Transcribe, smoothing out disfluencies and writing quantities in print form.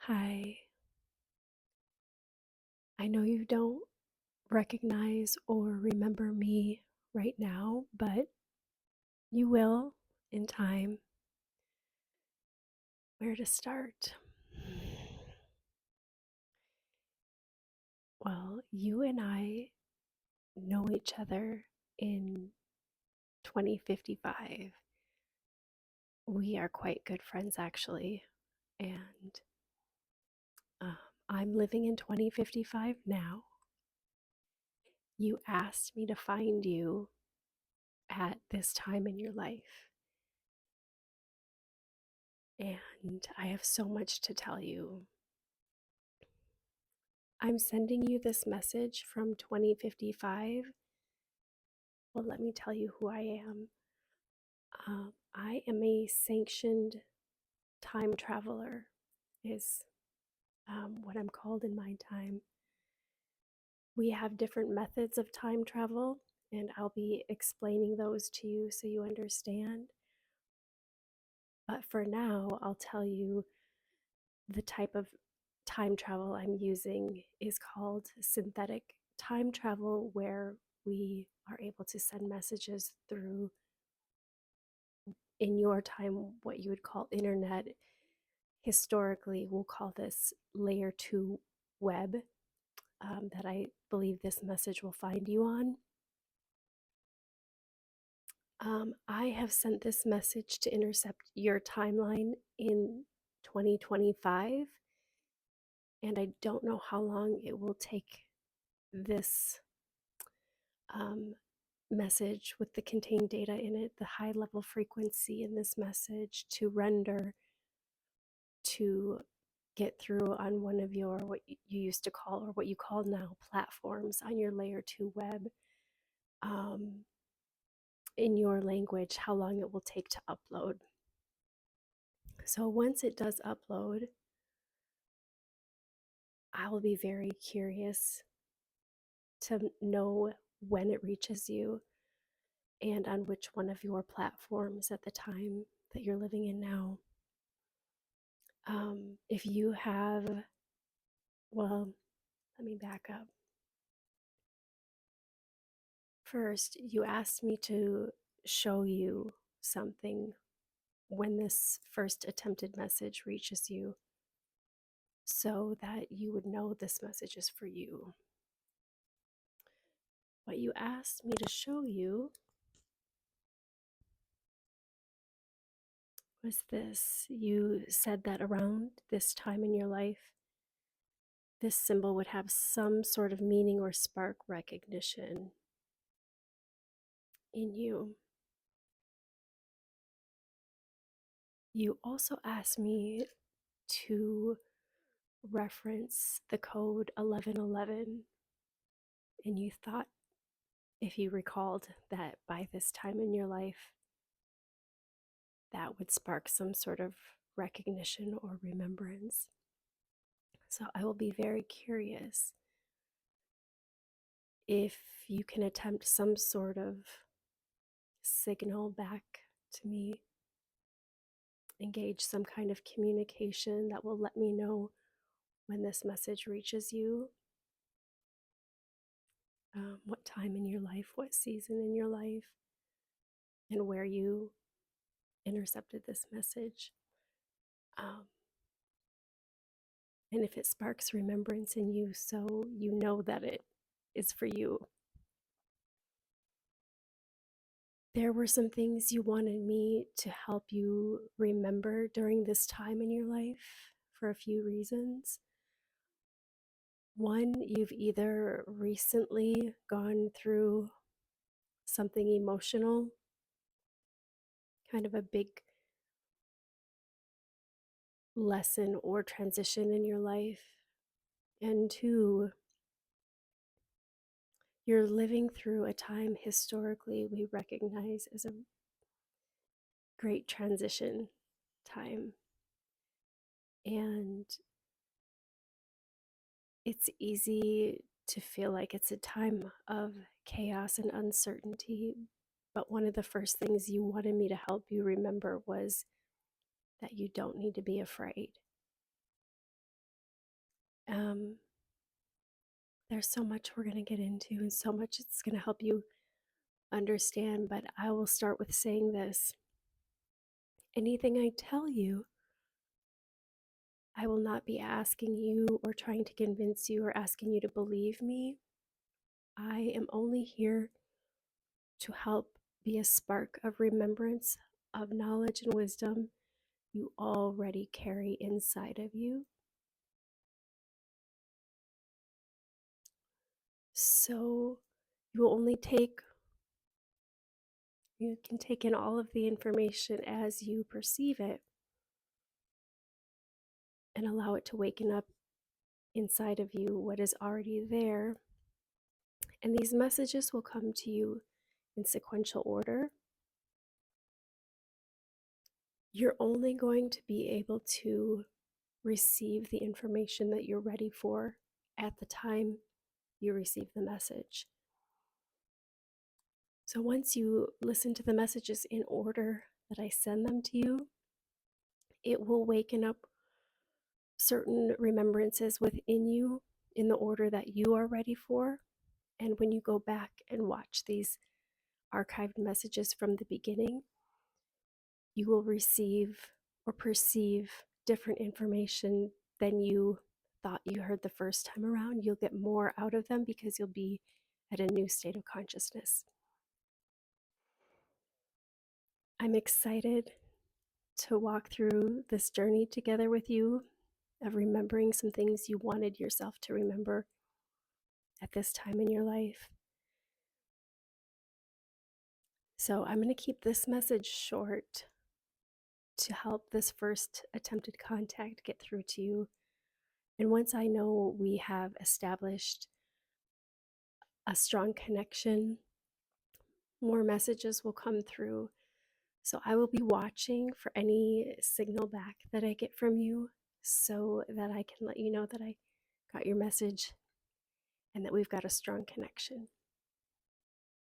Hi, I know you don't recognize or remember me right now, but you will in time. Where to start? Well, you and I know each other in 2055. We are quite good friends, actually, and um, I'm living in 2055 now. You asked me to find you at this time in your life, and I have so much to tell you. I'm sending you this message from 2055. Well, let me tell you who I am. I am a sanctioned time traveler, is what I'm called in my time. We have different methods of time travel, and I'll be explaining those to you so you understand. But for now, I'll tell you the type of time travel I'm using is called synthetic time travel, where we are able to send messages through, in your time, what you would call internet. Historically, we'll call this layer 2 web, that I believe this message will find you on. I have sent this message to intercept your timeline in 2025, and I don't know how long it will take this um, message with the contained data in it, the high level frequency in this message to render, to get through on one of your, what you used to call, or what you call now, platforms on your layer 2 web, um, in your language, how long it will take to upload. So once it does upload, I will be very curious to know when it reaches you and on which one of your platforms at the time that you're living in now. If you have, well, let me back up. First, you asked me to show you something when this first attempted message reaches you so that you would know this message is for you. What you asked me to show you was this. You said that around this time in your life, this symbol would have some sort of meaning or spark recognition in you. You also asked me to reference the code 1111, and you thought, if you recalled, that by this time in your life, that would spark some sort of recognition or remembrance. So I will be very curious if you can attempt some sort of signal back to me, engage some kind of communication that will let me know when this message reaches you, what time in your life, what season in your life, and where you intercepted this message. And if it sparks remembrance in you, so you know that it is for you. There were some things you wanted me to help you remember during this time in your life for a few reasons. One, you've either recently gone through something emotional, kind of a big lesson or transition in your life. And two, you're living through a time historically we recognize as a great transition time. And it's easy to feel like it's a time of chaos and uncertainty. But one of the first things you wanted me to help you remember was that you don't need to be afraid. Um, there's so much we're going to get into and so much it's going to help you understand, but I will start with saying this. Anything I tell you, I will not be asking you or trying to convince you or asking you to believe me. I am only here to help be a spark of remembrance, of knowledge and wisdom you already carry inside of you. So you can take in all of the information as you perceive it and allow it to waken up inside of you what is already there. And these messages will come to you in sequential order. You're only going to be able to receive the information that you're ready for at the time you receive the message. So once you listen to the messages in order that I send them to you, it will waken up certain remembrances within you in the order that you are ready for. And when you go back and watch these archived messages from the beginning, you will receive or perceive different information than you thought you heard the first time around. You'll get more out of them because you'll be at a new state of consciousness. I'm excited to walk through this journey together with you of remembering some things you wanted yourself to remember at this time in your life. So I'm going to keep this message short to help this first attempted contact get through to you. And once I know we have established a strong connection, more messages will come through. So I will be watching for any signal back that I get from you so that I can let you know that I got your message and that we've got a strong connection.